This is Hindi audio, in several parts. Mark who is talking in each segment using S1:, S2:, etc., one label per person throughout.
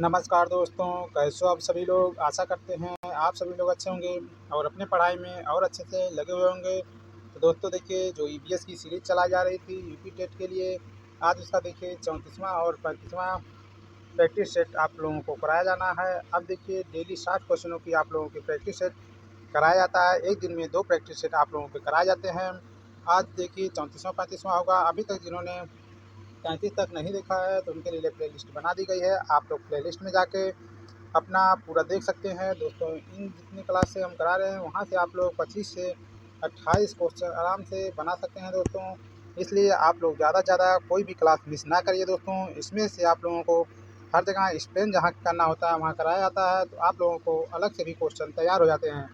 S1: नमस्कार दोस्तों, कैसे हो आप सभी लोग। आशा करते हैं आप सभी लोग अच्छे होंगे और अपने पढ़ाई में और अच्छे से लगे हुए होंगे। तो दोस्तों देखिए, जो ईवीएस की सीरीज चलाई जा रही थी यूपी टेट के लिए, आज उसका देखिए 34वां और 35वां प्रैक्टिस सेट आप लोगों को कराया जाना है। अब देखिए, डेली 60 क्वेश्चनों की आप लोगों की प्रैक्टिस सेट कराया जाता है। एक दिन में 2 प्रैक्टिस सेट आप लोगों के कराए जाते हैं। आज देखिए 34वां 35वां होगा। अभी तक जिन्होंने 33 तक नहीं देखा है तो उनके लिए प्लेलिस्ट बना दी गई है। आप लोग प्लेलिस्ट में जाके अपना पूरा देख सकते हैं। दोस्तों, इन जितनी क्लास से हम करा रहे हैं वहाँ से आप लोग 25 से 28 क्वेश्चन आराम से बना सकते हैं दोस्तों। इसलिए आप लोग ज़्यादा से ज़्यादा कोई भी क्लास मिस ना करिए दोस्तों। इसमें से आप लोगों को हर जगह एक्सप्लेन जहाँ करना होता है वहाँ कराया जाता है, तो आप लोगों को अलग से भी क्वेश्चन तैयार हो जाते हैं।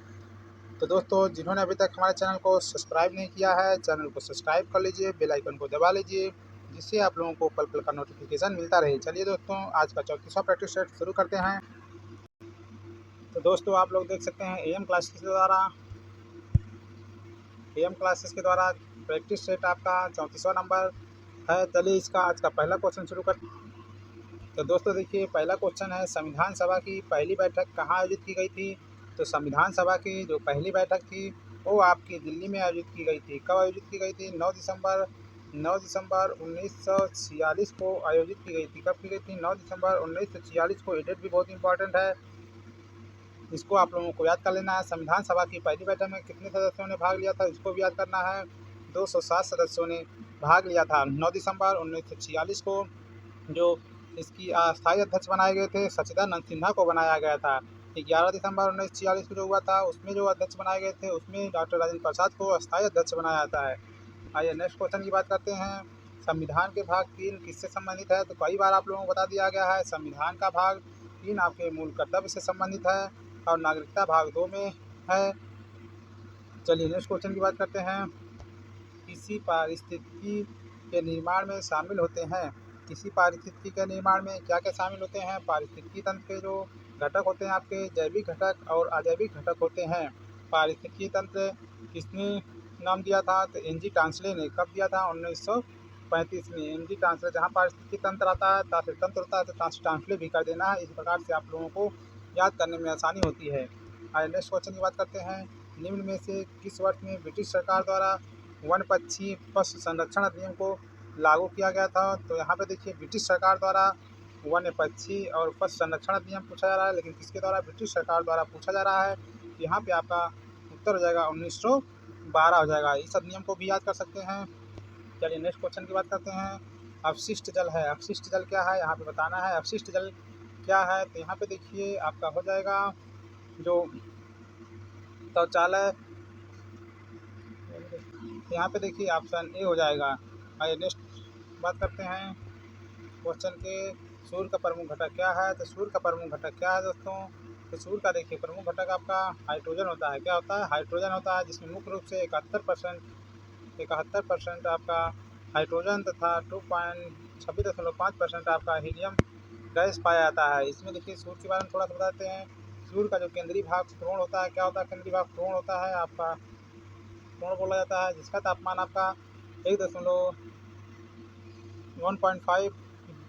S1: तो दोस्तों, जिन्होंने अभी तक हमारे चैनल को सब्सक्राइब नहीं किया है, चैनल को सब्सक्राइब कर लीजिए, बेल आइकन को दबा लीजिए, जिससे आप लोगों को पल पल का नोटिफिकेशन मिलता रहे। चलिए दोस्तों, आज का 34वां प्रैक्टिस सेट शुरू करते हैं। तो दोस्तों, आप लोग देख सकते हैं एएम क्लासेस के द्वारा प्रैक्टिस सेट आपका 34वां नंबर है। चलिए इसका आज का पहला क्वेश्चन शुरू कर। तो दोस्तों देखिए, पहला क्वेश्चन है, संविधान सभा की पहली बैठक कहाँ आयोजित की गई थी। तो संविधान सभा की जो पहली बैठक थी वो आपकी दिल्ली में आयोजित की गई थी। कब आयोजित की गई थी? 9 दिसंबर 1946 को आयोजित की गई थी। कब की गई थी? 9 दिसंबर 1946 को। ये डेट भी बहुत इंपॉर्टेंट है, इसको आप लोगों को याद कर लेना है। संविधान सभा की पहली बैठक में कितने सदस्यों ने भाग लिया था, इसको भी याद करना है। 207 सदस्यों ने भाग लिया था 9 दिसंबर 1946 को। जो इसकी अस्थायी अध्यक्ष बनाए गए थे, सच्चिदानंद सिन्हा को बनाया गया था। 11 दिसंबर 1946 को जो हुआ था उसमें जो अध्यक्ष बनाए गए थे उसमें डॉक्टर राजेंद्र प्रसाद को अस्थायी अध्यक्ष बनाया जाता है। आइए नेक्स्ट क्वेश्चन की बात करते हैं। संविधान के भाग 3 किससे संबंधित है? तो कई बार आप लोगों को बता दिया गया है। संविधान का भाग 3 आपके मूल कर्तव्य से संबंधित है और नागरिकता भाग 2 में है। चलिए नेक्स्ट क्वेश्चन की बात करते हैं। किसी पारिस्थितिकी के निर्माण में शामिल होते हैं। किसी पारिस्थितिकी के निर्माण में क्या क्या शामिल होते हैं? पारिस्थितिकी तंत्र के जो घटक होते हैं आपके जैविक घटक और अजैविक घटक होते हैं। पारिस्थितिकी तंत्र किसने नाम दिया था? तो एनजी टांसले ने। कब दिया था? 1935 में। एनजी टांसले, जहाँ पारिस्थितिकी तंत्र आता है ताकि तंत्र होता है तो टांसले भी कर देना है। इस प्रकार से आप लोगों को याद करने में आसानी होती है। नेक्स्ट क्वेश्चन की बात करते हैं। निम्न में से किस वर्ष में ब्रिटिश सरकार द्वारा वन पक्षी पशु संरक्षण अधिनियम को लागू किया गया था? तो यहाँ पे देखिए, ब्रिटिश सरकार द्वारा वन पक्षी और पशु संरक्षण अधिनियम पूछा जा रहा है, लेकिन किसके द्वारा? ब्रिटिश सरकार द्वारा पूछा जा रहा है। यहाँ पे आपका उत्तर हो जाएगा 1912 हो जाएगा। इस अधिनियम को भी याद कर सकते हैं। चलिए नेक्स्ट क्वेश्चन की बात करते हैं। अपशिष्ट जल है। अपशिष्ट जल क्या है, यहाँ पे बताना है। अपशिष्ट जल क्या है? तो यहाँ पे देखिए आपका हो जाएगा जो शौचालय। यहाँ पे देखिए ऑप्शन ए हो जाएगा। आइए नेक्स्ट बात करते हैं क्वेश्चन के। सूर्य का प्रमुख घटक क्या है? तो सूर्य का प्रमुख घटक क्या है दोस्तों? तो सूर्य का देखिए प्रमुख घटक आपका हाइड्रोजन होता है। क्या होता है? हाइड्रोजन होता है, जिसमें मुख्य रूप से 71% आपका हाइड्रोजन तथा 26.5% आपका हीलियम गैस पाया जाता है। इसमें देखिए सूर्य के बारे में थोड़ा सा बताते हैं। सूर्य का जो केंद्रीय भाग श्रोण होता है, क्या होता है? केंद्रीय भाग श्रोण होता है आपका, श्रोण बोला जाता है, जिसका तापमान आपका 1.5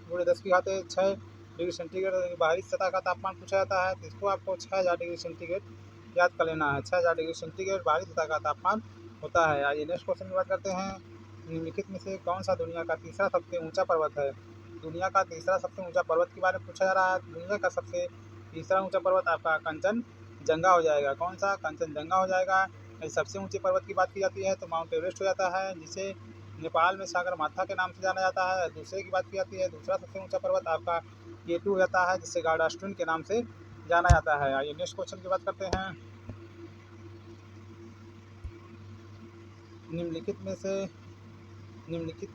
S1: गुणे 10⁶ डिग्री सेंटीग्रेड बाहरी सतह का तापमान पूछा जाता है। तो इसको आपको 6000 डिग्री सेंटीग्रेड याद कर लेना है। 6000 डिग्री सेंटीग्रेड बाहरी सतह का तापमान होता है। आइए नेक्स्ट क्वेश्चन की बात करते हैं। निम्नलिखित में से कौन सा दुनिया का तीसरा सबसे ऊंचा पर्वत है? दुनिया का तीसरा सबसे ऊंचा पर्वत के बारे में पूछा जा रहा है। दुनिया का सबसे तीसरा ऊंचा पर्वत आपका कंचनजंगा हो जाएगा। कौन सा? कंचनजंगा हो जाएगा। सबसे ऊंचे पर्वत की बात की जाती है तो माउंट एवरेस्ट हो जाता है, जिसे नेपाल में सागर माथा के नाम से जाना जाता है। दूसरे की बात की जाती है, दूसरा सबसे ऊंचा पर्वत आपका केटू हो जाता है, जिसे गार्डास्टून के नाम से जाना जाता है। आइए नेक्स्ट क्वेश्चन की बात करते हैं। निम्नलिखित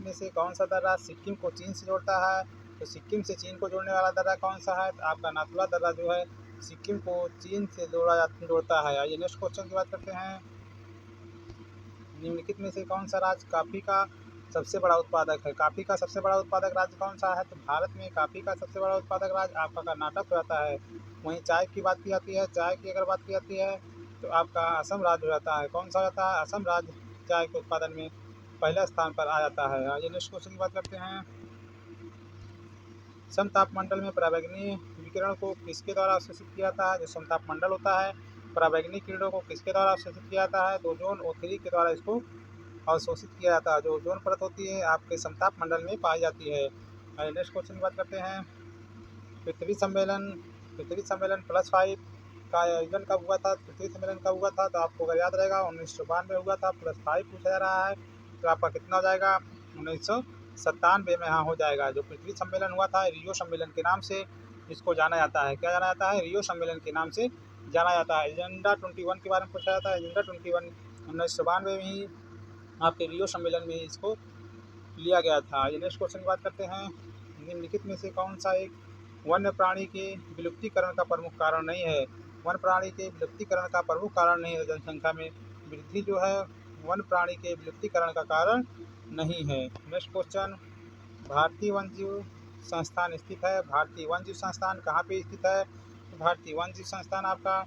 S1: में से कौन सा दर्रा सिक्किम को चीन से जोड़ता है? तो सिक्किम से चीन को जोड़ने वाला दर्रा कौन सा है? तो आपका नाथुला दर्रा जो है सिक्किम को चीन से जोड़ता है। आइए नेक्स्ट क्वेश्चन की बात करते हैं। निम्नलिखित में से कौन सा राज्य कॉफ़ी का सबसे बड़ा उत्पादक है? कॉफ़ी का सबसे बड़ा उत्पादक राज्य कौन सा है? तो भारत में कॉफ़ी का सबसे बड़ा उत्पादक राज्य आपका कर्नाटक हो जाता है। वहीं चाय की बात की जाती है, चाय की अगर बात की जाती है तो आपका असम राज्य हो जाता है। कौन सा हो जाता है? असम राज्य चाय के उत्पादन में पहले स्थान पर आ जाता है। आइए नेक्स्ट क्वेश्चन की बात करते हैं। समतापमंडल में पराबैंगनी विकिरण को किसके द्वारा अवशोषित किया जाता है? जो समतापमंडल होता है, पराबैंगनी किरणों को किसके द्वारा अवशोषित किया जाता है? तो ओजोन O3 के द्वारा इसको अवशोषित किया जाता है। जो ओजोन परत होती है आपके समतापमंडल में पाई जाती है। नेक्स्ट क्वेश्चन की बात करते हैं। पृथ्वी सम्मेलन +5 का आयोजन कब हुआ था? पृथ्वी सम्मेलन कब हुआ था? तो आपको अगर याद रहेगा 1992 में हुआ था। +5 पूछा जा रहा है तो आपका कितना हो जाएगा? 1997 में यहाँ हो जाएगा। जो पृथ्वी सम्मेलन हुआ था रियो सम्मेलन के नाम से इसको जाना जाता है। क्या जाना जाता है? रियो सम्मेलन के नाम से जाना जाता है। एजेंडा 21 के बारे में पूछा जाता है। एजेंडा 21 1992 में ही आपके रियो सम्मेलन में इसको लिया गया था। नेक्स्ट क्वेश्चन की बात करते हैं। निम्नलिखित में से कौन सा एक वन्य प्राणी के विलुप्तीकरण का प्रमुख कारण नहीं है? वन्य प्राणी के विलुप्तीकरण का प्रमुख कारण नहीं है। जनसंख्या में वृद्धि जो है वन्य प्राणी के विलुप्तीकरण का कारण नहीं है। नेक्स्ट क्वेश्चन, भारतीय वन्यजीव संस्थान स्थित है। भारतीय वन्यजीव संस्थान कहाँ पे स्थित है? भारतीय वन्यजीव संस्थान आपका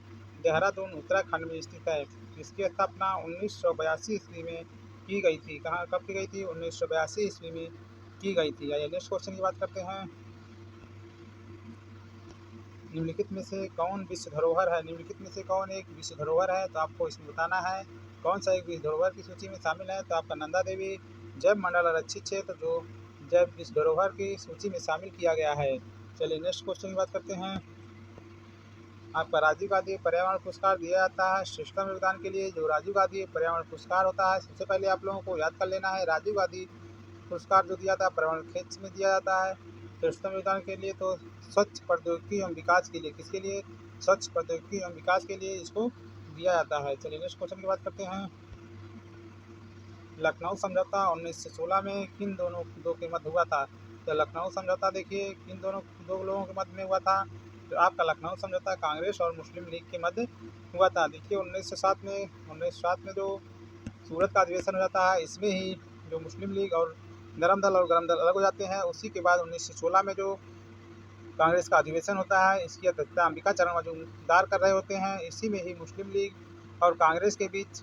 S1: देहरादून उत्तराखंड में स्थित है। इसकी स्थापना 1982 ईस्वी में की गई थी। कहाँ कब की गई थी? 1982 ईस्वी में की गई थी। आइए नेक्स्ट क्वेश्चन की बात करते हैं। निम्नलिखित में से कौन विश्व धरोहर है? निम्नलिखित में से कौन एक विश्व धरोहर है? तो आपको इसमें बताना है कौन सा एक विश्व धरोहर की सूची में शामिल है। तो आपका नंदा देवी जैव मंडल आरक्षित क्षेत्र जो जैव विश्व धरोहर की सूची में शामिल किया गया है। चलिए नेक्स्ट क्वेश्चन की बात करते हैं। आपका राजीव गांधी पर्यावरण पुरस्कार दिया जाता है श्रेष्ठतम योगदान के लिए। जो राजीव गांधी पर्यावरण पुरस्कार होता है सबसे पहले आप लोगों को याद कर लेना है। राजीव गांधी पुरस्कार जो दिया जाता है पर्यावरण क्षेत्र में दिया जाता है श्रेष्ठतम योगदान के लिए। तो स्वच्छ प्रौद्योगिकी एवं विकास के लिए, किसके लिए? स्वच्छ प्रौद्योगिकी एवं विकास के लिए इसको दिया जाता है। चलिए नेक्स्ट क्वेश्चन की बात करते हैं। लखनऊ समझौता 1916 में किन दो के मध्य हुआ था? तो लखनऊ समझौता देखिए किन दो लोगों के मध्य में हुआ था? तो आपका लखनऊ समझौता कांग्रेस और मुस्लिम लीग के मध्य हुआ था। देखिए 1907 में जो सूरत का अधिवेशन हो जाता है इसमें ही जो मुस्लिम लीग और नरम दल और गरम दल अलग हो जाते हैं। उसी के बाद 1916 में जो कांग्रेस का अधिवेशन होता है इसकी अध्यक्षता अंबिका चरण मजूमदार कर रहे होते हैं। इसी में ही मुस्लिम लीग और कांग्रेस के बीच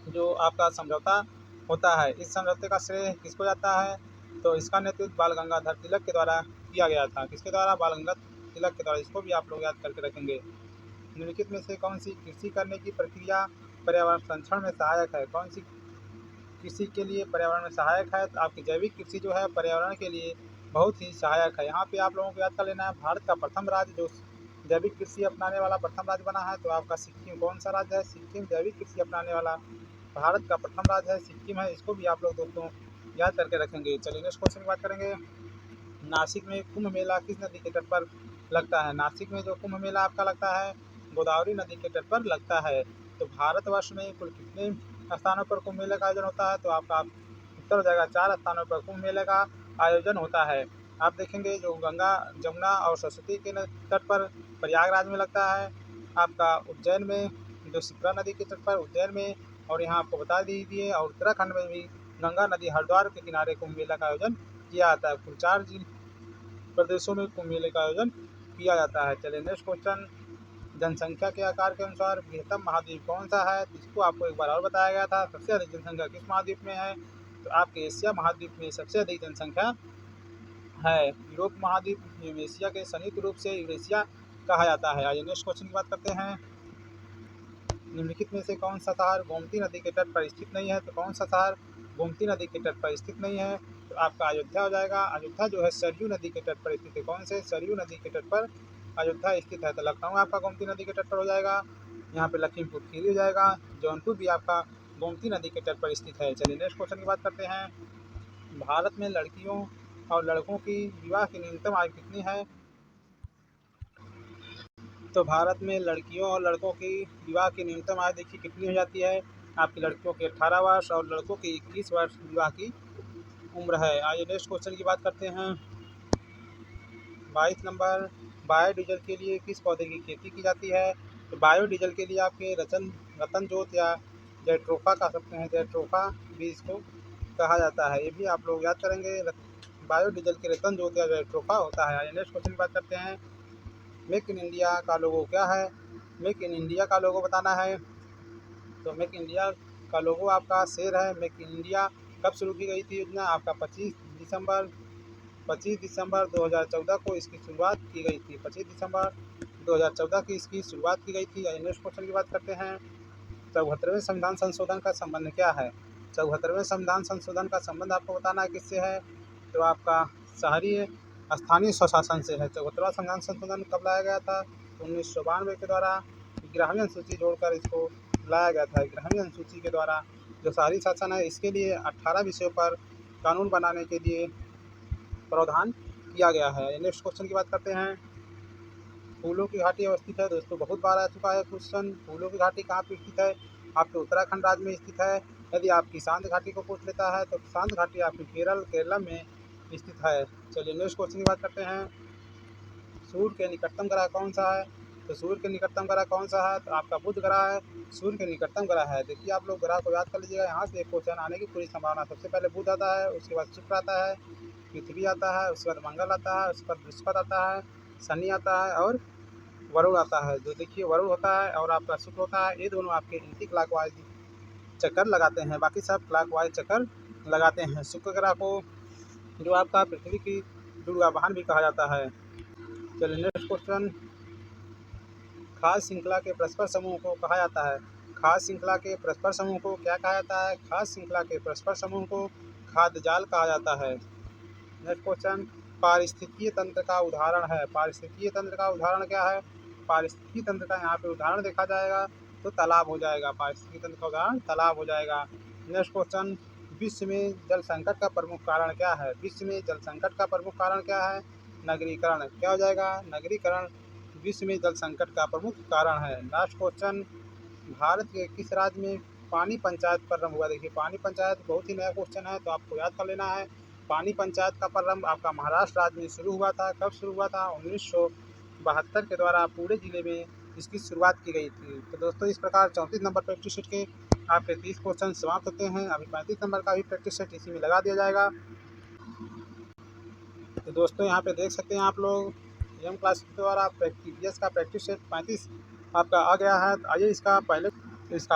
S1: जो आपका समझौता होता है, इस समझौते का श्रेय किसको जाता है? तो इसका नेतृत्व बाल गंगाधर तिलक के द्वारा किया गया था। किसके द्वारा? बाल गंगाधर तिलक के द्वारा। इसको भी आप लोग याद करके रखेंगे। निम्नलिखित में से कौन सी कृषि करने की प्रक्रिया पर्यावरण संरक्षण में सहायक है? कौन सी कृषि के लिए पर्यावरण में सहायक है? तो आपकी जैविक कृषि जो है पर्यावरण के लिए बहुत ही सहायक है। यहाँ पे आप लोगों को याद कर लेना है भारत का प्रथम राज्य जो जैविक कृषि अपनाने वाला प्रथम राज्य बना है तो आपका सिक्किम। कौन सा राज्य है? सिक्किम जैविक कृषि अपनाने वाला भारत का प्रथम राज्य है सिक्किम है। इसको भी आप लोग दोस्तों याद करके रखेंगे। चलिए नेक्स्ट क्वेश्चन की बात करेंगे। नासिक में कुंभ मेला किस नदी के तट पर लगता है? नासिक में जो कुंभ मेला आपका लगता है गोदावरी नदी के तट पर लगता है। तो भारतवर्ष में कुल कितने स्थानों पर कुंभ मेले का आयोजन होता है? तो आपका उत्तर हो जाएगा 4 स्थानों पर कुंभ मेले का आयोजन होता है। आप देखेंगे जो गंगा जमुना और सरस्वती के तट पर प्रयागराज में लगता है। आपका उज्जैन में जो शिप्रा नदी के तट पर उज्जैन में, और यहाँ आपको बता दीजिए और उत्तराखंड में भी गंगा नदी हरिद्वार के किनारे कुंभ मेला का आयोजन किया जाता है। कुल 4 प्रदेशों में कुंभ मेले का आयोजन किया जाता है। चलिए नेक्स्ट क्वेश्चन, जनसंख्या के आकार के अनुसार बृहत्तम महाद्वीप कौन सा है? जिसको आपको एक बार और बताया गया था। सबसे अधिक जनसंख्या किस महाद्वीप में है? तो आपके एशिया महाद्वीप में सबसे अधिक जनसंख्या है। यूरोप महाद्वीप यूरेशिया के संयुक्त रूप से यूरेशिया कहा जाता है। आइए नेक्स्ट क्वेश्चन की बात करते हैं। निम्नलिखित में से कौन सा शहर गोमती नदी के तट पर स्थित नहीं है? तो कौन सा शहर गोमती नदी के तट पर स्थित नहीं है? तो आपका अयोध्या हो जाएगा। अयोध्या जो है सरयू नदी के तट पर स्थित है। कौन से? सरयू नदी के तट पर अयोध्या स्थित है। तो लखनऊ आपका गोमती नदी के तट पर हो जाएगा। यहाँ पे लखीमपुर खीरी हो जाएगा। जौनपुर भी आपका गोमती नदी के तट पर स्थित है। चलिए नेक्स्ट क्वेश्चन की बात करते हैं। भारत में लड़कियों और लड़कों की विवाह की न्यूनतम आयु कितनी है? तो भारत में लड़कियों और लड़कों की विवाह की न्यूनतम आयु देखिए कितनी हो जाती है। आपकी लड़कियों की 18 वर्ष और लड़कों की 21 वर्ष विवाह की उम्र है। आइए नेक्स्ट क्वेश्चन की बात करते हैं। 22 नंबर, बायोडीजल के लिए किस पौधे की खेती की जाती है? तो बायोडीजल के लिए आपके रतन जोत या जैट्रोफा कह सकते हैं। जैट्रोफा भी इसको कहा जाता है। ये भी आप लोग याद करेंगे। बायोडीजल के रतन जोत या जैट्रोफा होता है। आइए नेक्स्ट क्वेश्चन की बात करते हैं। मेक इन इंडिया का लोगो क्या है? मेक इन इंडिया का लोगो बताना है। तो मेक इंडिया का लोगो आपका शेर है। मेक इन इंडिया कब शुरू की गई थी योजना? आपका 25 दिसंबर 25 दिसंबर 2014 को इसकी शुरुआत की गई थी। 25 दिसंबर 2014 की इसकी शुरुआत की गई थी। नेक्स्ट क्वेश्चन की बात करते हैं। 74वें संविधान संशोधन का संबंध क्या है? 74वें संविधान संशोधन का संबंध आपको बताना है किससे है, तो आपका शहरी स्थानीय स्वशासन से है। 74वां संविधान संशोधन कब लाया गया था? 1992 के द्वारा 11वीं अनुसूची जोड़कर इसको लाया गया था। 11वीं अनुसूची के द्वारा जो शहरी शासन है, इसके लिए 18 विषयों पर कानून बनाने के लिए प्रावधान किया गया है। नेक्स्ट क्वेश्चन की बात करते हैं। फूलों की घाटी अवस्थित है। दोस्तों बहुत बार आ चुका है क्वेश्चन, फूलों की घाटी कहाँ पे स्थित है? आपके उत्तराखंड राज्य में स्थित है। यदि आपकी शांत घाटी को पूछ लेता है तो शांत घाटी आपकी केरला में स्थित है। चलिए नेक्स्ट क्वेश्चन की बात करते हैं। सूर्य के निकटतम ग्रह कौन सा है? तो सूर्य के निकटतम ग्रह कौन सा है? तो आपका बुध ग्रह है सूर्य के निकटतम ग्रह है। देखिए आप लोग ग्रह को याद कर लीजिएगा, यहाँ से एक क्वेश्चन आने की पूरी संभावना। सबसे पहले बुध आता है, उसके बाद शुक्र आता है, पृथ्वी आता है, उसके बाद मंगल आता है, उसके बाद बृहस्पति आता है, शनि आता है और वरुण आता है। जो देखिए वरुण होता है और आपका शुक्र होता है, ये दोनों आपके एंटी क्लॉकवाइज चक्कर लगाते हैं, बाकी सब क्लॉकवाइज चक्कर लगाते हैं। शुक्र ग्रह को जो आपका पृथ्वी की दुर्गा वाहन भी कहा जाता है। चलिए नेक्स्ट क्वेश्चन। खास श्रृंखला के परस्पर समूह को कहा जाता है। खास श्रृंखला के परस्पर समूह को क्या कहा जाता है? खास श्रृंखला के परस्पर समूह को खाद्य जाल कहा जाता है। Next question. पारिस्थितिकीय तंत्र का उदाहरण है। पारिस्थितिकीय तंत्र का उदाहरण क्या है? पारिस्थितिकीय तंत्र का यहाँ पे उदाहरण देखा जाएगा तो तालाब हो जाएगा। पारिस्थितिकीय तंत्र का उदाहरण तालाब हो जाएगा। Next question. विश्व में जल संकट का प्रमुख कारण क्या है? विश्व में जल संकट का प्रमुख कारण क्या है? नगरीकरण। क्या हो जाएगा? नगरीकरण विश्व में जल संकट का प्रमुख कारण है। Last question. भारत के किस राज्य में पानी पंचायत प्रारंभ हुआ? देखिए पानी पंचायत बहुत ही नया क्वेश्चन है, तो आपको याद कर लेना है। पानी पंचायत का प्रारंभ आपका महाराष्ट्र राज्य में शुरू हुआ था। कब शुरू हुआ था? 1972 के द्वारा पूरे जिले में इसकी शुरुआत की गई थी। तो दोस्तों इस प्रकार 34 नंबर प्रैक्टिस सेट के आपके 30 क्वेश्चन समाप्त होते हैं। अभी 35 नंबर का भी प्रैक्टिस सेट इसी में लगा दिया जाएगा। तो दोस्तों यहाँ पे देख सकते हैं आप लोग एम क्लास के द्वारा प्रैक्टिस का प्रैक्टिस सेट 35 आपका आ गया है। आइए इसका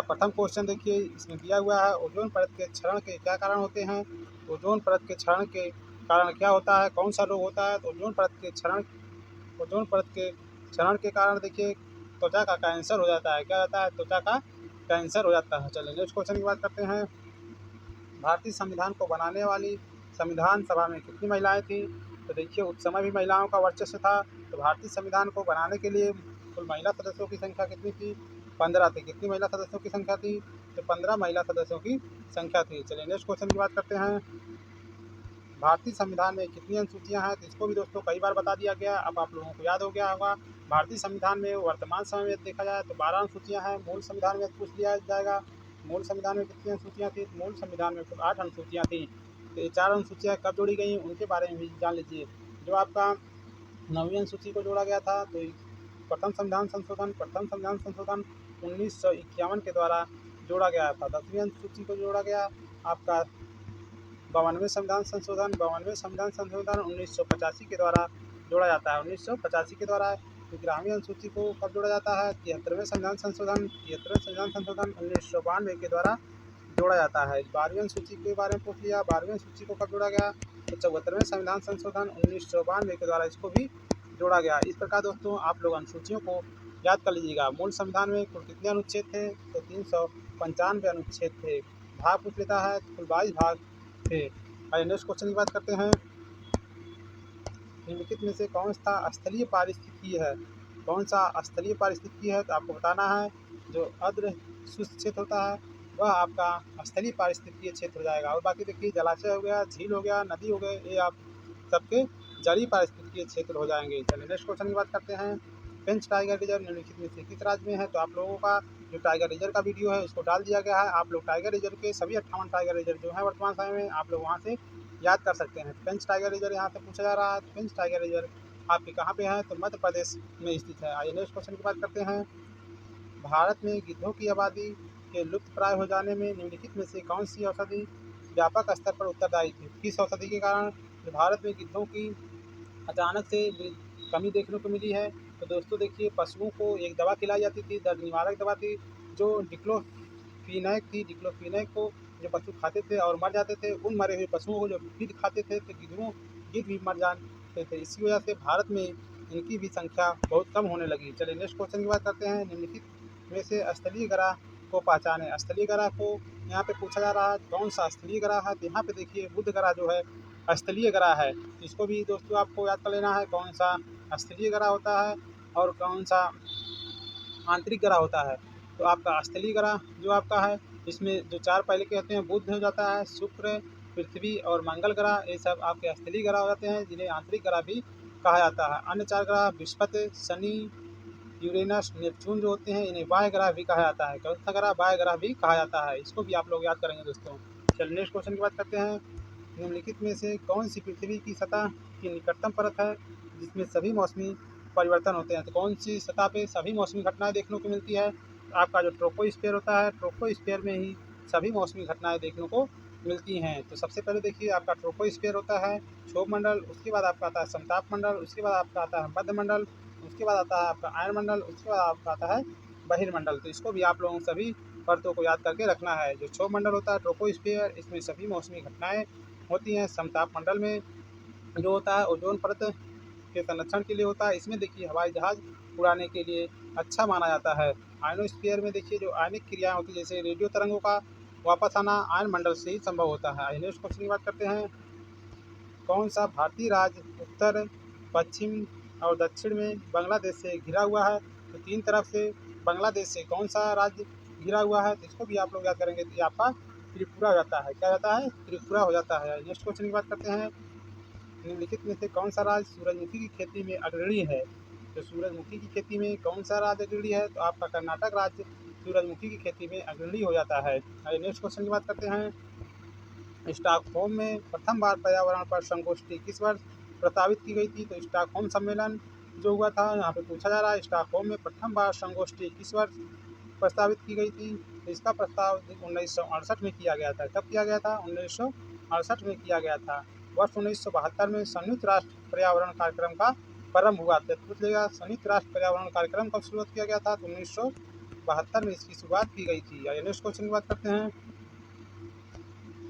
S1: प्रथम क्वेश्चन देखिए, इसमें दिया हुआ है ओजोन परत के क्षरण के क्या कारण होते हैं? ओजोन परत के क्षरण के कारण क्या होता है? कौन सा रोग होता है? तो ओजोन परत के क्षरण के कारण देखिए त्वचा का कैंसर हो जाता है। क्या होता है? त्वचा का कैंसर हो जाता है। चलिए नेक्स्ट क्वेश्चन की बात करते हैं। भारतीय संविधान को बनाने वाली संविधान सभा में कितनी महिलाएं थीं? तो देखिए उस समय भी महिलाओं का वर्चस्व था। तो भारतीय संविधान को बनाने के लिए कुल महिला सदस्यों की संख्या कितनी थी? 15 थी। कितनी महिला सदस्यों की संख्या थी? तो 15 महिला सदस्यों की संख्या थी। चलिए नेक्स्ट क्वेश्चन की बात करते हैं। भारतीय संविधान में कितनी अनुसूचियां हैं? तो इसको भी दोस्तों कई बार बता दिया गया, अब आप लोगों को याद हो गया होगा। भारतीय संविधान में वर्तमान समय में देखा जाए तो 12 अनुसूचियां हैं। मूल संविधान में पूछ लिया जाएगा मूल संविधान में कितनी अनुसूचियां थी? मूल संविधान में कुल 8 अनुसूचियां थी। तो ये 4 अनुसूचियां कब जोड़ी गई उनके बारे में भी जान लीजिए। जो आपका 9वीं अनुसूची को जोड़ा गया था, तो प्रथम संविधान संशोधन 1951 के द्वारा जोड़ा गया था। 10वीं अनुसूची को जोड़ा गया आपका 52वें संविधान संशोधन 1985 के द्वारा जोड़ा जाता है। 1985 के द्वारा 11वीं अनुसूची को कब जोड़ा जाता है? 73वें संविधान संशोधन 1992 के द्वारा जोड़ा जाता है। 12वीं अनुसूची के बारे में पूछ लिया, 12वीं अनुसूची को कब जोड़ा गया? तो 74वें संविधान संशोधन 1992 के द्वारा इसको भी जोड़ा गया। इस प्रकार दोस्तों आप लोग अनुसूचियों को याद कर लीजिएगा। मूल संविधान में कुल कितने अनुच्छेद थे? तो 395 अनुच्छेद थे। भाग पूछ लेता है तो कुल 22 भाग थे। आइए नेक्स्ट क्वेश्चन की बात करते हैं। निम्नलिखित में से कौन सा स्थलीय पारिस्थितिकी है? कौन सा स्थलीय पारिस्थितिकी है? तो आपको बताना है। जो अर्ध शुष्क क्षेत्र होता है वह आपका स्थलीय पारिस्थितिकीय क्षेत्र हो जाएगा। और बाकी देखिए जलाशय हो गया, झील हो गया, नदी हो गए, ये आप सबके जलीय पारिस्थितिकीय क्षेत्र हो जाएंगे। चलिए नेक्स्ट क्वेश्चन की बात करते हैं। पेंच टाइगर रिजर्व निम्नलिखित में से किस राज्य में है? तो आप लोगों का जो टाइगर रिजर्व का वीडियो है उसको डाल दिया गया है। आप लोग टाइगर रिजर्व के सभी 58 टाइगर रिजर्व जो है वर्तमान समय में आप लोग वहाँ से याद कर सकते हैं। पेंच टाइगर रिजर्व यहाँ से पूछा जा रहा है। पेंच टाइगर रिजर्व आपके कहाँ पे है? तो मध्य प्रदेश में स्थित है। आइए नेक्स्ट क्वेश्चन की बात करते हैं। भारत में गिद्धों की आबादी के लुप्त प्राय हो जाने में निम्नलिखित में से कौन सी औषधि व्यापक स्तर पर उत्तरदायी थी? किस औषधि के कारण भारत में गिद्धों की अचानक से कमी देखने को मिली है? तो दोस्तों देखिए पशुओं को एक दवा खिलाई जाती थी, दर्द निवारक दवा थी, जो डिक्लोफिनैक थी। डिक्लोफिनैक को जो पशु खाते थे और मर जाते थे, उन मरे हुए पशुओं को जो फिर खाते थे तो गिद्धों गिद्ध भी मर जाते थे। इसी वजह से भारत में इनकी भी संख्या बहुत कम होने लगी। चलिए नेक्स्ट क्वेश्चन की बात करते हैं। निम्नलिखित में से स्थलीय ग्रह को पहचाने। स्थलीय ग्रह को यहाँ पे पूछा जा रहा है कौन सा स्थलीय ग्रह है। तो यहाँ पे देखिए बुध ग्रह जो है स्थलीय ग्रह है। इसको भी दोस्तों आपको याद कर लेना है कौन सा स्थलीय ग्रह होता है और कौन सा आंतरिक ग्रह होता है। तो आपका स्थलीय ग्रह जो आपका है इसमें जो चार पहले के होते हैं बुध हो जाता है, शुक्र, पृथ्वी और मंगल ग्रह, ये सब आपके स्थलीय ग्रह हो जाते हैं जिन्हें आंतरिक ग्रह भी कहा जाता है। अन्य चार ग्रह बृहस्पति, शनि, यूरेनस, नेपच्यून जो होते हैं इन्हें बाह्य ग्रह भी कहा जाता है। चौथा ग्रह बाह्य ग्रह भी कहा जाता है। इसको भी आप लोग याद करेंगे दोस्तों। चलिए नेक्स्ट क्वेश्चन की बात करते हैं। निम्नलिखित में से कौन सी पृथ्वी की सतह की निकटतम परत है जिसमें सभी मौसमी परिवर्तन होते हैं। तो कौन सी सतह पे सभी मौसमी घटनाएं देखने को मिलती है। आपका जो ट्रोपोस्फीयर होता है ट्रोपोस्फीयर में ही सभी मौसमी घटनाएं देखने को मिलती हैं। तो सबसे पहले देखिए आपका ट्रोपोस्फीयर होता है क्षोभ मंडल, उसके बाद आपका आता है समताप मंडल, उसके बाद आपका आता है मध्य मंडल, उसके बाद आता है आपका आयन मंडल, उसके बाद आपका आता है बहिर्मंडल। तो इसको भी आप लोगों सभी परतों को याद करके रखना है। जो क्षोभ मंडल होता है ट्रोपोस्फीयर इसमें सभी मौसमी घटनाएं होती हैं। समताप मंडल में जो होता है ओजोन परत के संरक्षण के लिए होता है। इसमें देखिए हवाई जहाज उड़ाने के लिए अच्छा माना जाता है। आयनोस्फीयर में देखिए जो आयनिक क्रियाएं होती है जैसे रेडियो तरंगों का वापस आना आयन मंडल से ही संभव होता है। नेक्स्ट क्वेश्चन की बात करते हैं। कौन सा भारतीय राज्य उत्तर, पश्चिम और दक्षिण में बांग्लादेश से घिरा हुआ है। तो तीन तरफ से बांग्लादेश से कौन सा राज्य घिरा हुआ है। तो इसको भी आप लोग याद करेंगे तो आपका त्रिपुरा हो जाता है। क्या जाता है त्रिपुरा हो जाता है। नेक्स्ट क्वेश्चन की बात करते हैं। निम्नलिखित में से कौन सा राज्य सूरजमुखी की खेती में अग्रणी है। तो सूरजमुखी की खेती में कौन सा राज्य अग्रणी है। तो आपका कर्नाटक राज्य सूरजमुखी की खेती में अग्रणी हो जाता है। नेक्स्ट क्वेश्चन की बात करते हैं। स्टॉकहोम में प्रथम बार पर्यावरण पर संगोष्ठी किस वर्ष प्रस्तावित की गई थी। तो स्टॉकहोम सम्मेलन जो हुआ था यहाँ पे पूछा जा रहा है स्टॉकहोम में प्रथम बार संगोष्ठी किस वर्ष प्रस्तावित की गई थी। तो इसका प्रस्ताव 1968 में किया गया था। कब किया गया था 1968 में किया गया था। वर्ष 1972 में संयुक्त राष्ट्र पर्यावरण कार्यक्रम का प्रारंभ हुआ था। पूछ लेगा संयुक्त राष्ट्र पर्यावरण कार्यक्रम कब शुरुआत किया गया था। तो 1972 में इसकी शुरुआत की गई थी। नेक्स्ट क्वेश्चन की बात करते हैं।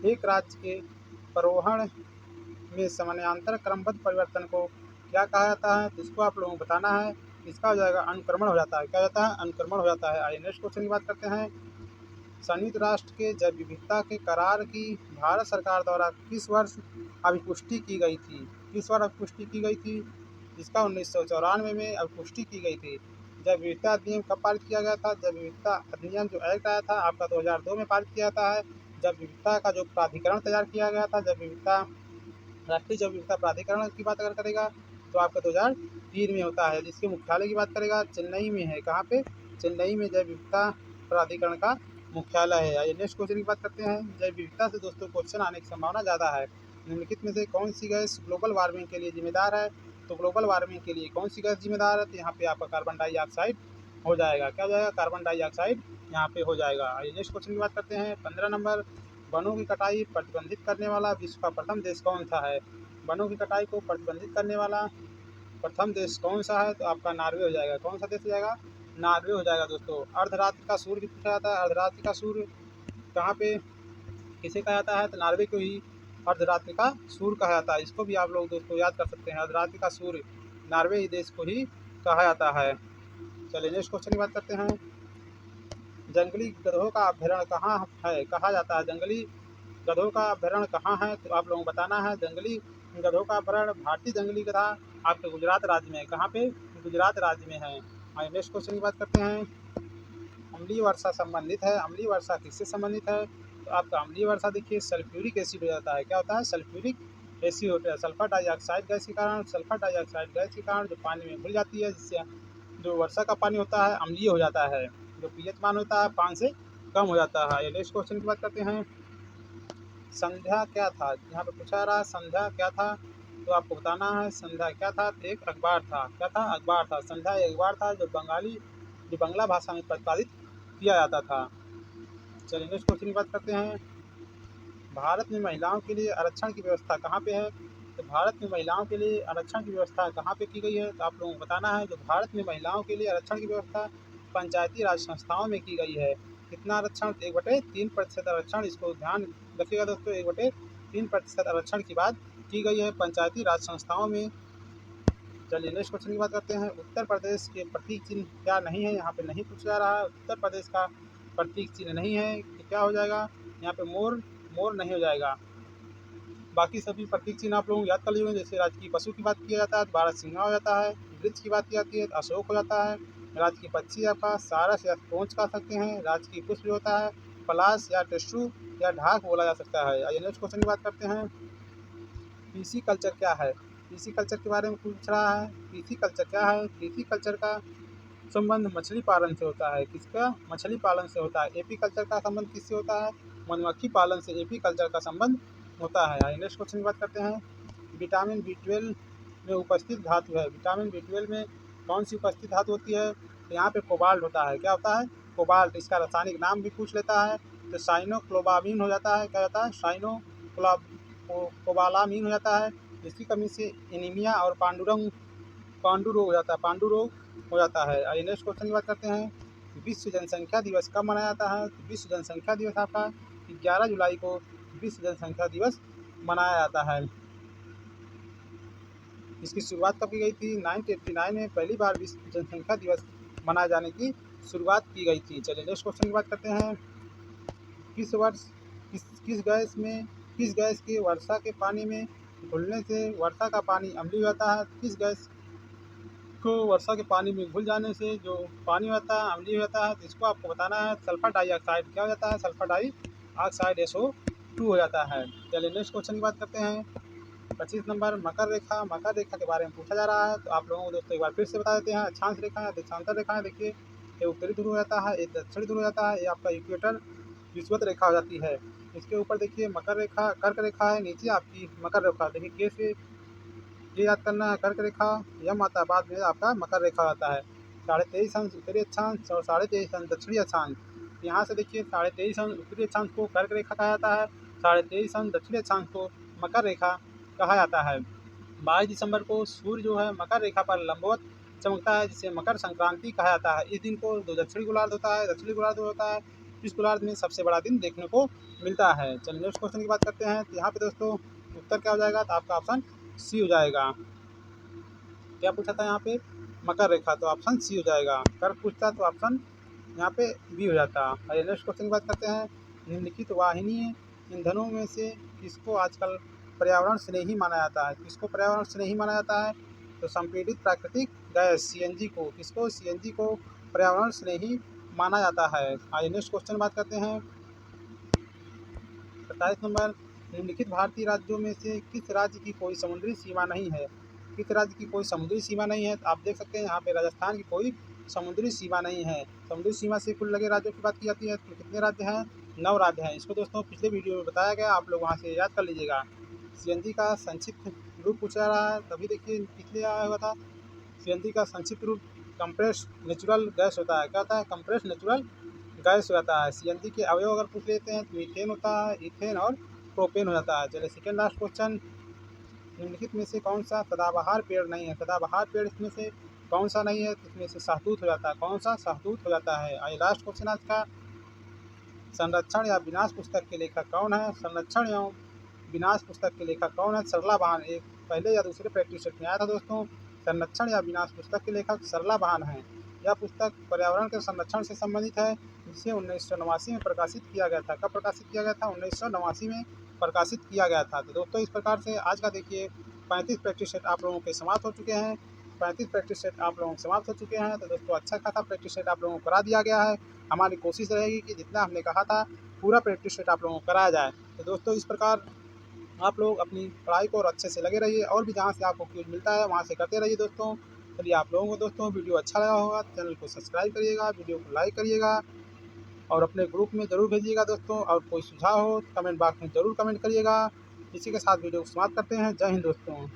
S1: एक राज्य के परोहण में समयान्तर क्रमबद्ध परिवर्तन को क्या कहा जाता है। तो इसको आप लोगों को बताना है। इसका हो जाएगा अनुक्रमण हो जाता है। क्या जाता है अनुक्रमण हो जाता है। आइए नेक्स्ट क्वेश्चन की बात करते हैं। संयुक्त राष्ट्र के जैव विविधता के करार की भारत सरकार द्वारा किस वर्ष अभिपुष्टि की गई थी। किस वर्ष अभिपुष्टि की गई थी। इसका 1994 में अभिपुष्टि की गई थी। जैव विविधता अधिनियम कब पारित किया गया था। जैव विविधता अधिनियम जो एक्ट आया था आपका 2002 में पारित किया जाता है। जैव विविधता का जो प्राधिकरण तैयार किया गया था जैव विविधता राष्ट्रीय जैव विविधता प्राधिकरण की बात अगर करेगा तो आपका 2003 में होता है। जिसके मुख्यालय की बात करेगा चेन्नई में है। कहाँ पे चेन्नई में जैव विविधता प्राधिकरण का मुख्यालय है। आइए नेक्स्ट क्वेश्चन की बात करते हैं। जैव विविधता से दोस्तों क्वेश्चन आने की संभावना ज़्यादा है। निम्नलिखित में से कौन सी गैस ग्लोबल वार्मिंग के लिए जिम्मेदार है। तो ग्लोबल वार्मिंग के लिए कौन सी गैस जिम्मेदार है। तो यहाँ पे आपका कार्बन डाइऑक्साइड हो जाएगा। क्या हो जाएगा कार्बन डाइऑक्साइड यहाँ पे हो जाएगा। आइए नेक्स्ट क्वेश्चन की बात करते हैं। 15 नंबर वनों की कटाई प्रतिबंधित करने वाला विश्व का प्रथम देश कौन सा है। वनों की कटाई को प्रतिबंधित करने वाला प्रथम देश कौन सा है। तो आपका नॉर्वे हो जाएगा। कौन सा देश हो जाएगा नॉर्वे हो जाएगा दोस्तों। अर्धरात्रि का सूर्य भी पूछा जाता है। अर्धरात्रि का सूर्य कहाँ पे किसे कहा जाता है। तो नॉर्वे को ही अर्धरात्रि का सूर्य कहा जाता है। इसको भी आप लोग दोस्तों याद कर सकते हैं। अर्धरात्रि का सूर्य नॉर्वे देश को ही कहा जाता है। चलिए नेक्स्ट क्वेश्चन की बात करते हैं। जंगली गधों का अभ्यारण्य कहाँ है कहा जाता है। जंगली गधों का अभ्यारण्य कहाँ है। तो आप लोगों को बताना है। जंगली गधों का अभ्यारण्य भारतीय जंगली गधा आपके गुजरात राज्य में है। कहाँ पे गुजरात राज्य में है। आइए नेक्स्ट क्वेश्चन की बात करते हैं। अम्लीय वर्षा संबंधित है। अम्लीय वर्षा किससे संबंधित है। तो आपका अम्लीय वर्षा देखिए सल्फ्यूरिक एसिड हो जाता है। क्या होता है सल्फ्यूरिक एसिड होता है। सल्फर डाइऑक्साइड गैस के कारण सल्फर डाइऑक्साइड गैस के कारण जो पानी में घुल जाती है जिससे जो वर्षा का पानी होता है अम्लीय हो जाता है। जो पीएच मान होता है 5 से कम हो जाता है। नेक्स्ट क्वेश्चन की बात करते हैं। संध्या क्या था। यहाँ पे पूछा रहा संध्या क्या था। तो आपको बताना है संध्या क्या था। तो एक अखबार था। क्या था अखबार था। संध्या एक अखबार था जो बांग्ला भाषा में प्रतिपादित किया जाता था। चलिए नेक्स्ट क्वेश्चन की बात करते हैं। भारत में महिलाओं के लिए आरक्षण की व्यवस्था कहाँ पे है। तो भारत में महिलाओं के लिए आरक्षण की व्यवस्था कहाँ पे की गई है। तो आप लोगों को बताना है। जो भारत में महिलाओं के लिए आरक्षण की व्यवस्था पंचायती राज संस्थाओं में की गई है। कितना आरक्षण 1/3% आरक्षण। इसको ध्यान रखिएगा दोस्तों 1/3% आरक्षण की बात की गई है पंचायती राज संस्थाओं में। चलिए नेक्स्ट क्वेश्चन की बात करते हैं। उत्तर प्रदेश के प्रतीक चिन्ह क्या नहीं है? यहाँ पे नहीं पूछा जा रहा है। उत्तर प्रदेश का प्रतीक चिन्ह नहीं है तो क्या हो जाएगा? यहाँ पे मोर मोर नहीं हो जाएगा। बाकी सभी प्रतीक चिन्ह आप लोग याद कर लीजिए। जैसे राजकीय पशु की बात किया जाता है तो बारह सिंघा हो जाता है। वृक्ष की बात की जाती है तो अशोक हो जाता है। राजकीय पक्षी आपका सारस या स्पोंज कह सकते हैं। राजकीय पुष्प जो होता है पलाश या टेस्टू या ढाक बोला जा सकता है। आइए नेक्स्ट क्वेश्चन की बात करते हैं। पीसी कल्चर क्या है? पीसी कल्चर के बारे में पूछ रहा है। पीसी कल्चर क्या है? पीसी कल्चर का संबंध मछली पालन से होता है। किसका? मछली पालन से होता है। एपी कल्चर का संबंध किससे होता है? मधुमक्खी पालन से एपी कल्चर का संबंध होता है। आइए नेक्स्ट क्वेश्चन की बात करते हैं। विटामिन B12 में उपस्थित धातु है। विटामिन B12 में कौन सी उपस्थित धातु होती है? तो यहाँ पे कोबाल्ट होता है। क्या होता है? कोबाल्ट। इसका रासायनिक नाम भी पूछ लेता है तो साइनोक्लोबामीन हो जाता है। क्या होता है? कोबालामीन हो जाता है। इसकी कमी से एनीमिया और पांडु रोग हो जाता है। पांडु रोग हो जाता है। आइए नेक्स्ट क्वेश्चन की बात करते हैं। विश्व जनसंख्या दिवस कब मनाया जाता है? तो विश्व जनसंख्या दिवस आपका 11 जुलाई को विश्व जनसंख्या दिवस मनाया जाता है। इसकी शुरुआत कब की गई थी? 1989 में पहली बार विश्व जनसंख्या दिवस मनाए जाने की शुरुआत की गई थी। चलिए नेक्स्ट क्वेश्चन की बात करते हैं। किस वर्ष किस गैस के वर्षा के पानी में घुलने से वर्षा का पानी अम्लीय हो जाता है? किस गैस को वर्षा के पानी में घुल जाने से जो पानी होता है अम्लीय हो जाता है? तो इसको आपको बताना है। Sulphur dioxide. क्या हो जाता है? सल्फर डाइऑक्साइड SO2 हो जाता है। चलिए नेक्स्ट क्वेश्चन की बात करते हैं। 25 नंबर मकर रेखा। मकर रेखा के बारे में पूछा जा रहा है तो आप लोगों को दोस्तों एक बार फिर से बता देते हैं। अक्षांश रेखा है, देशांतर रेखा है। देखिए ये उत्तरी ध्रुव हो जाता है, ये दक्षिणी ध्रुव हो जाता है। ये आपका इक्वेटर विषुवत रेखा हो जाती है। इसके ऊपर देखिए मकर रेखा कर्क रेखा है, नीचे आपकी मकर रेखा। देखिए के से ये याद करना है। कर्क रेखा यम आता है, बाद में आपका मकर रेखा आता है। 23.5 अंश उत्तरी अक्षांश और 23.5 अंश दक्षिणी अक्षांश। यहाँ से देखिए 23.5 अंश उत्तरी अक्षांश को कर्क रेखा कहा जाता है, 23.5 अंश दक्षिणी अक्षांश को मकर रेखा कहा जाता है। 22 दिसंबर को सूर्य जो है मकर रेखा पर लंबवत चमकता है, जिसे मकर संक्रांति कहा जाता है। इस दिन को दो दक्षिणी गोलार्ध होता है। दक्षिणी गोलार्ध होता है इस गोलार्ध में सबसे बड़ा दिन देखने को मिलता है। चलिए नेक्स्ट क्वेश्चन की बात करते हैं। तो यहाँ पे दोस्तों उत्तर क्या हो जाएगा? तो आपका ऑप्शन सी हो जाएगा। क्या पूछा था यहाँ पे? मकर रेखा, तो ऑप्शन सी हो जाएगा। कर्क पूछता तो ऑप्शन यहाँ पे बी हो जाता। आइए नेक्स्ट क्वेश्चन की बात करते हैं। निम्नलिखित वाहिनीय ईंधनों में से किसको आजकल पर्यावरण स्नेही माना जाता है? किसको पर्यावरण स्नेही माना जाता है? तो संपीड़ित प्राकृतिक गैस CNG को। किसको? CNG को पर्यावरण स्नेही माना जाता है। आइए नेक्स्ट क्वेश्चन बात करते हैं। 27 नंबर। निम्नलिखित भारतीय राज्यों में से किस राज्य की कोई समुद्री सीमा नहीं है? किस राज्य की कोई समुद्री सीमा नहीं है? तो आप देख सकते हैं यहाँ पे राजस्थान की कोई समुद्री सीमा नहीं है। समुद्री सीमा से कुल लगे राज्यों की बात की जाती है तो कितने राज्य हैं? 9 राज्य हैं। इसको दोस्तों पिछले वीडियो में बताया गया, आप लोग वहाँ से याद कर लीजिएगा। CNG का संक्षिप्त रूप पूछा रहा है तभी देखिए पिछले आया हुआ था। CNG का संक्षिप्त रूप कंप्रेस नेचुरल गैस होता है। क्या होता है? कंप्रेस नेचुरल गैस हो जाता है। CNG के अवयव अगर पूछ लेते हैं तो मीथेन होता है, इथेन और प्रोपेन हो जाता है। चलिए सेकेंड लास्ट क्वेश्चन। निम्नलिखित में से कौन सा सदाबहार पेड़ नहीं है? सदाबहार पेड़ इसमें से कौन सा नहीं है? तो इसमें से शहतूत हो जाता है। कौन सा? शहतूत हो जाता है। आइए लास्ट क्वेश्चन आज का। संरक्षण या विनाश पुस्तक के लेखक कौन है? संरक्षण एवं विनाश पुस्तक के लेखक कौन है? सरला बहान। एक पहले या दूसरे प्रैक्टिस सेट में आया था दोस्तों। संरक्षण या विनाश पुस्तक के लेखक सरला बहान है। यह पुस्तक पर्यावरण के संरक्षण से संबंधित है, जिसे 1989 में प्रकाशित किया गया था। कब प्रकाशित किया गया था? 1989 में प्रकाशित किया गया था। तो दोस्तों इस प्रकार से आज का देखिए 35 प्रैक्टिस सेट आप लोगों के समाप्त हो चुके हैं। 35 प्रैक्टिस सेट आप लोगों के समाप्त हो चुके हैं। तो दोस्तों अच्छा खासा प्रैक्टिस सेट आप लोगों को करा दिया गया है। हमारी कोशिश रहेगी कि जितना हमने कहा था पूरा प्रैक्टिस सेट आप लोगों को कराया जाए। तो दोस्तों इस प्रकार आप लोग अपनी पढ़ाई को और अच्छे से लगे रहिए और भी जहाँ से आपको क्यूज मिलता है वहाँ से करते रहिए दोस्तों। चलिए आप लोगों को दोस्तों वीडियो अच्छा लगा होगा, चैनल को सब्सक्राइब करिएगा, वीडियो को लाइक करिएगा और अपने ग्रुप में ज़रूर भेजिएगा दोस्तों। और कोई सुझाव हो कमेंट बॉक्स में ज़रूर कमेंट करिएगा। इसी के साथ वीडियो को समाप्त करते हैं। जय हिंद दोस्तों।